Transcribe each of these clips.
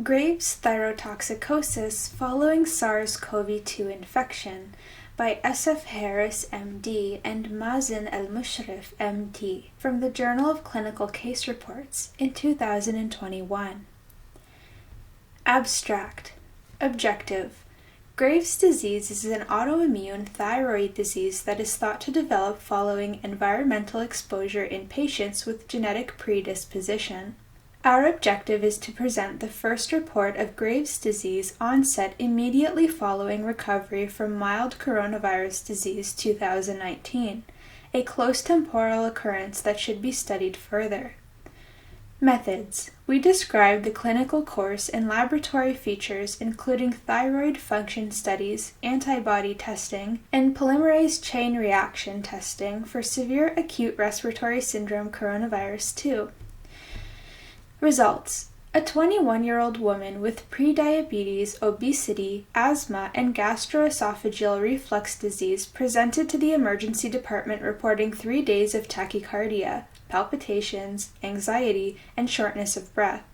Graves' Thyrotoxicosis Following SARS CoV-2 Infection by S.F. Harris, M.D. and Mazen El-Mushrif, M.D. from the Journal of Clinical Case Reports in 2021. Abstract. Objective. Graves' disease is an autoimmune thyroid disease that is thought to develop following environmental exposure in patients with genetic predisposition. Our objective is to present the first report of Graves' disease onset immediately following recovery from mild coronavirus disease 2019, a close temporal occurrence that should be studied further. Methods. We describe the clinical course and laboratory features including thyroid function studies, antibody testing, and polymerase chain reaction testing for severe acute respiratory syndrome coronavirus 2. Results. A 21-year-old woman with prediabetes, obesity, asthma, and gastroesophageal reflux disease presented to the emergency department reporting 3 days of tachycardia, palpitations, anxiety, and shortness of breath.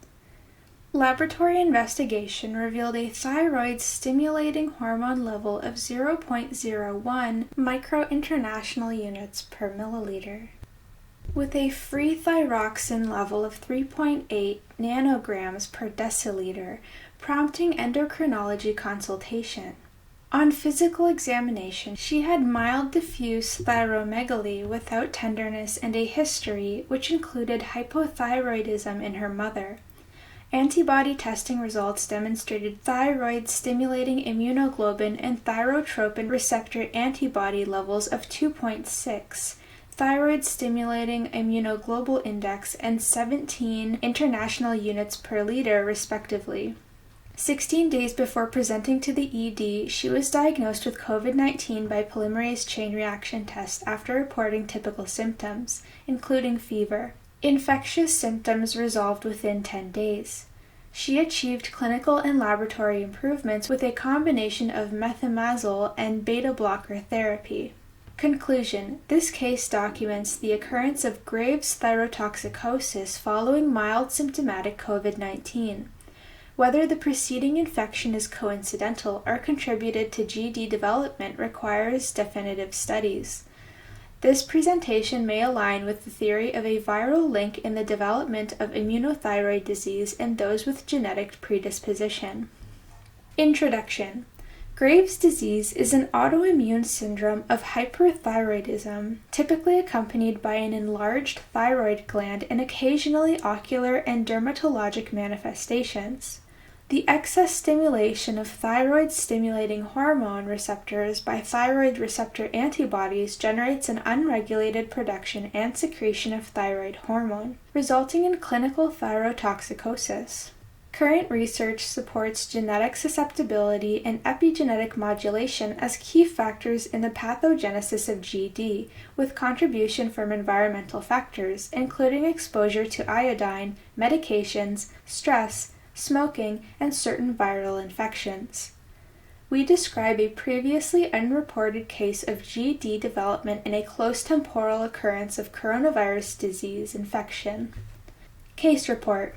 Laboratory investigation revealed a thyroid-stimulating hormone level of 0.01 microinternational units per milliliter, with a free thyroxine level of 3.8 nanograms per deciliter, prompting endocrinology consultation. On physical examination, she had mild diffuse thyromegaly without tenderness and a history which included hypothyroidism in her mother. Antibody testing results demonstrated thyroid-stimulating immunoglobulin and thyrotropin receptor antibody levels of 2.6, thyroid-stimulating immunoglobulin index, and 17 international units per liter, respectively. 16 days before presenting to the ED, she was diagnosed with COVID-19 by polymerase chain reaction test after reporting typical symptoms, including fever. Infectious symptoms resolved within 10 days. She achieved clinical and laboratory improvements with a combination of methimazole and beta-blocker therapy. Conclusion. This case documents the occurrence of Graves' thyrotoxicosis following mild symptomatic COVID-19. Whether the preceding infection is coincidental or contributed to GD development requires definitive studies. This presentation may align with the theory of a viral link in the development of immunothyroid disease in those with genetic predisposition. Introduction. Graves' disease is an autoimmune syndrome of hyperthyroidism, typically accompanied by an enlarged thyroid gland and occasionally ocular and dermatologic manifestations. The excess stimulation of thyroid-stimulating hormone receptors by thyroid receptor antibodies generates an unregulated production and secretion of thyroid hormone, resulting in clinical thyrotoxicosis. Current research supports genetic susceptibility and epigenetic modulation as key factors in the pathogenesis of GD, with contribution from environmental factors, including exposure to iodine, medications, stress, smoking, and certain viral infections. We describe a previously unreported case of GD development in a close temporal occurrence of coronavirus disease infection. Case report.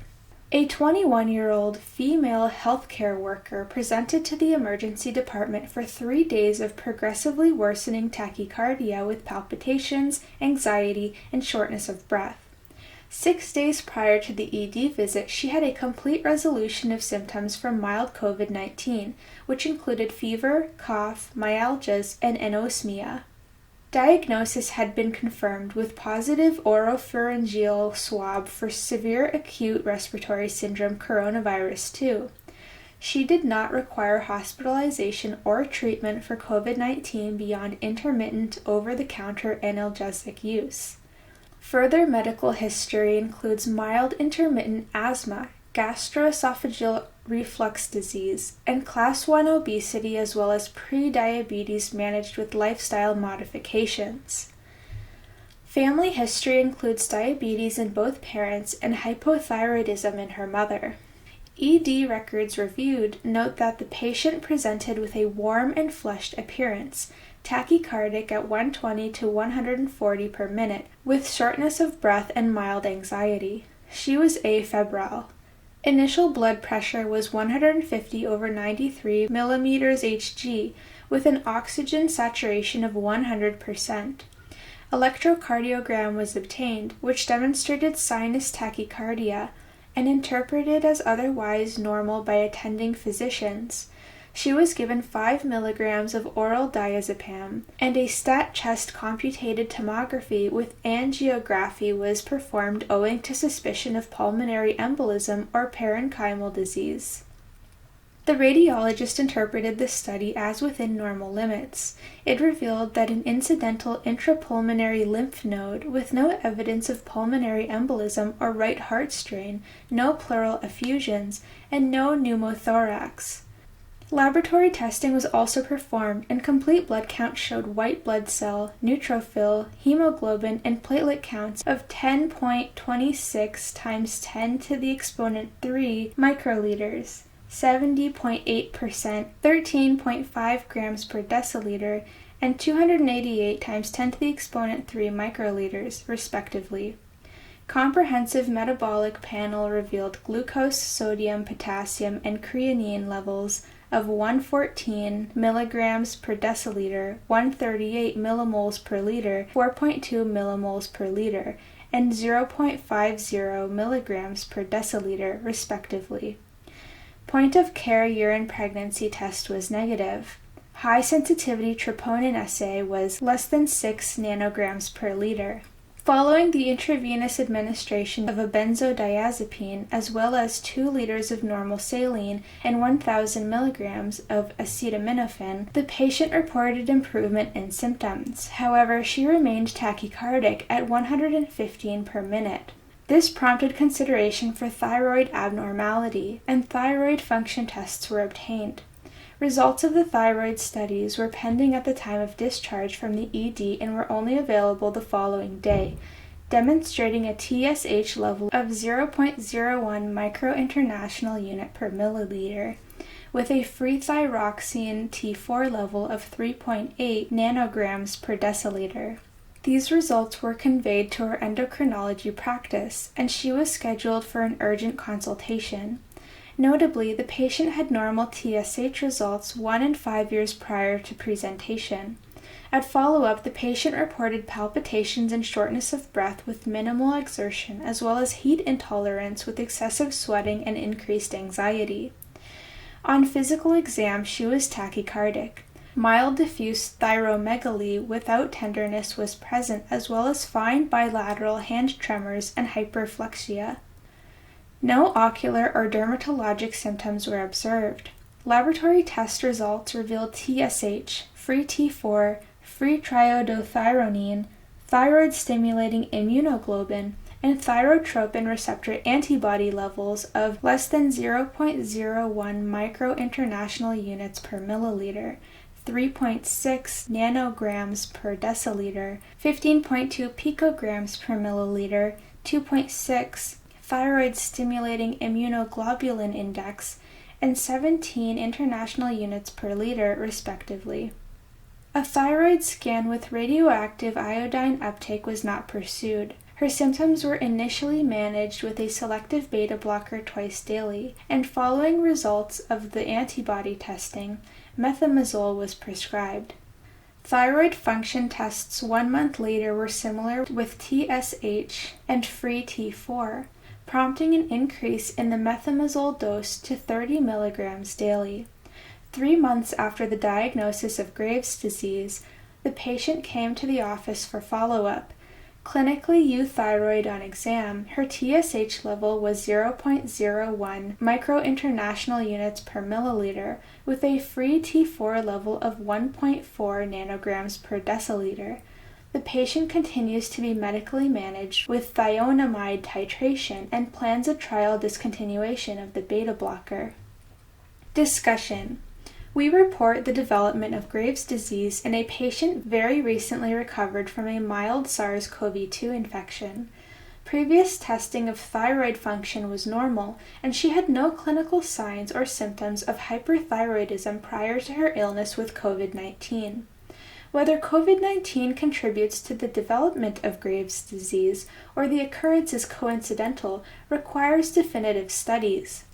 A 21-year-old female healthcare worker presented to the emergency department for 3 days of progressively worsening tachycardia with palpitations, anxiety, and shortness of breath. 6 days prior to the ED visit, she had a complete resolution of symptoms from mild COVID-19, which included fever, cough, myalgias, and anosmia. Diagnosis had been confirmed with positive oropharyngeal swab for severe acute respiratory syndrome coronavirus 2. She did not require hospitalization or treatment for COVID-19 beyond intermittent over-the-counter analgesic use. Further medical history includes mild intermittent asthma, gastroesophageal reflux disease, and class 1 obesity as well as prediabetes managed with lifestyle modifications. Family history includes diabetes in both parents and hypothyroidism in her mother. ED records reviewed note that the patient presented with a warm and flushed appearance, tachycardic at 120 to 140 per minute, with shortness of breath and mild anxiety. She was afebrile. Initial blood pressure was 150/93 millimeters Hg, with an oxygen saturation of 100%. Electrocardiogram was obtained, which demonstrated sinus tachycardia, and interpreted as otherwise normal by attending physicians. She was given 5 milligrams of oral diazepam, and a stat chest computated tomography with angiography was performed owing to suspicion of pulmonary embolism or parenchymal disease. The radiologist interpreted the study as within normal limits. It revealed that an incidental intrapulmonary lymph node with no evidence of pulmonary embolism or right heart strain, no pleural effusions, and no pneumothorax. Laboratory testing was also performed, and complete blood counts showed white blood cell, neutrophil, hemoglobin, and platelet counts of 10.26 times 10 to the exponent 3 microliters, 70.8%, 13.5 grams per deciliter, and 288 times 10 to the exponent 3 microliters, respectively. Comprehensive metabolic panel revealed glucose, sodium, potassium, and creatinine levels of 114 milligrams per deciliter, 138 millimoles per liter, 4.2 millimoles per liter, and 0.50 milligrams per deciliter, respectively. Point-of-care urine pregnancy test was negative. High-sensitivity troponin assay was less than 6 nanograms per liter. Following the intravenous administration of a benzodiazepine, as well as 2 liters of normal saline and 1,000 milligrams of acetaminophen, the patient reported improvement in symptoms. However, she remained tachycardic at 115 per minute. This prompted consideration for thyroid abnormality, and thyroid function tests were obtained. Results of the thyroid studies were pending at the time of discharge from the ED and were only available the following day, demonstrating a TSH level of 0.01 microinternational unit per milliliter, with a free thyroxine T4 level of 3.8 nanograms per deciliter. These results were conveyed to her endocrinology practice, and she was scheduled for an urgent consultation. Notably, the patient had normal TSH results 1 and 5 years prior to presentation. At follow-up, the patient reported palpitations and shortness of breath with minimal exertion, as well as heat intolerance with excessive sweating and increased anxiety. On physical exam, she was tachycardic. Mild diffuse thyromegaly without tenderness was present, as well as fine bilateral hand tremors and hyperflexia. No ocular or dermatologic symptoms were observed. Laboratory test results revealed TSH, free T4, free triiodothyronine, thyroid-stimulating immunoglobulin, and thyrotropin receptor antibody levels of less than 0.01 microinternational units per milliliter, 3.6 nanograms per deciliter, 15.2 picograms per milliliter, 2.6 thyroid-stimulating immunoglobulin index, and 17 international units per liter, respectively. A thyroid scan with radioactive iodine uptake was not pursued. Her symptoms were initially managed with a selective beta blocker twice daily, and following results of the antibody testing, methimazole was prescribed. Thyroid function tests 1 month later were similar with TSH and free T4, prompting an increase in the methimazole dose to 30 milligrams daily. 3 months after the diagnosis of Graves' disease, the patient came to the office for follow-up. Clinically euthyroid on exam, her TSH level was 0.01 microinternational units per milliliter, with a free T4 level of 1.4 nanograms per deciliter. The patient continues to be medically managed with thionamide titration and plans a trial discontinuation of the beta blocker. Discussion. We report the development of Graves' disease in a patient very recently recovered from a mild SARS CoV-2 infection. Previous testing of thyroid function was normal, and she had no clinical signs or symptoms of hyperthyroidism prior to her illness with COVID-19. Whether COVID-19 contributes to the development of Graves' disease or the occurrence is coincidental requires definitive studies.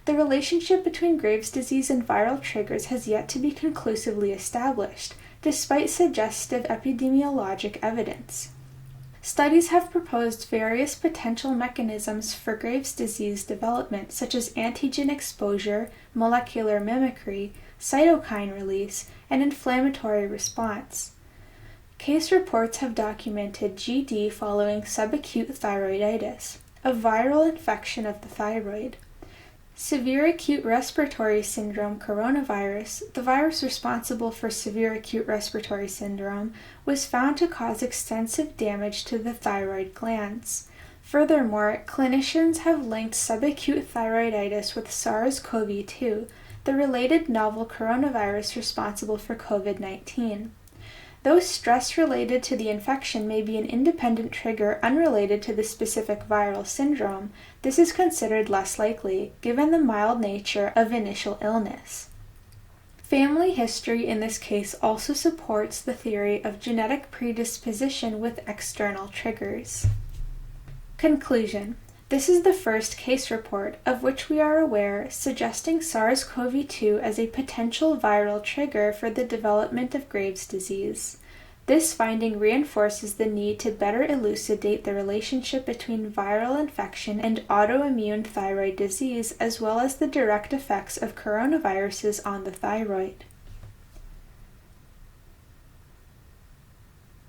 The relationship between Graves' disease and viral triggers has yet to be conclusively established, despite suggestive epidemiologic evidence. Studies have proposed various potential mechanisms for Graves' disease development, such as antigen exposure, molecular mimicry, cytokine release, and inflammatory response. Case reports have documented GD following subacute thyroiditis, a viral infection of the thyroid. Severe acute respiratory syndrome coronavirus, the virus responsible for severe acute respiratory syndrome, was found to cause extensive damage to the thyroid glands. Furthermore, clinicians have linked subacute thyroiditis with SARS CoV-2, the related novel coronavirus responsible for COVID-19. Though stress related to the infection may be an independent trigger unrelated to the specific viral syndrome, this is considered less likely, given the mild nature of initial illness. Family history in this case also supports the theory of genetic predisposition with external triggers. Conclusion. This is the first case report of which we are aware suggesting SARS-CoV-2 as a potential viral trigger for the development of Graves' disease. This finding reinforces the need to better elucidate the relationship between viral infection and autoimmune thyroid disease, as well as the direct effects of coronaviruses on the thyroid.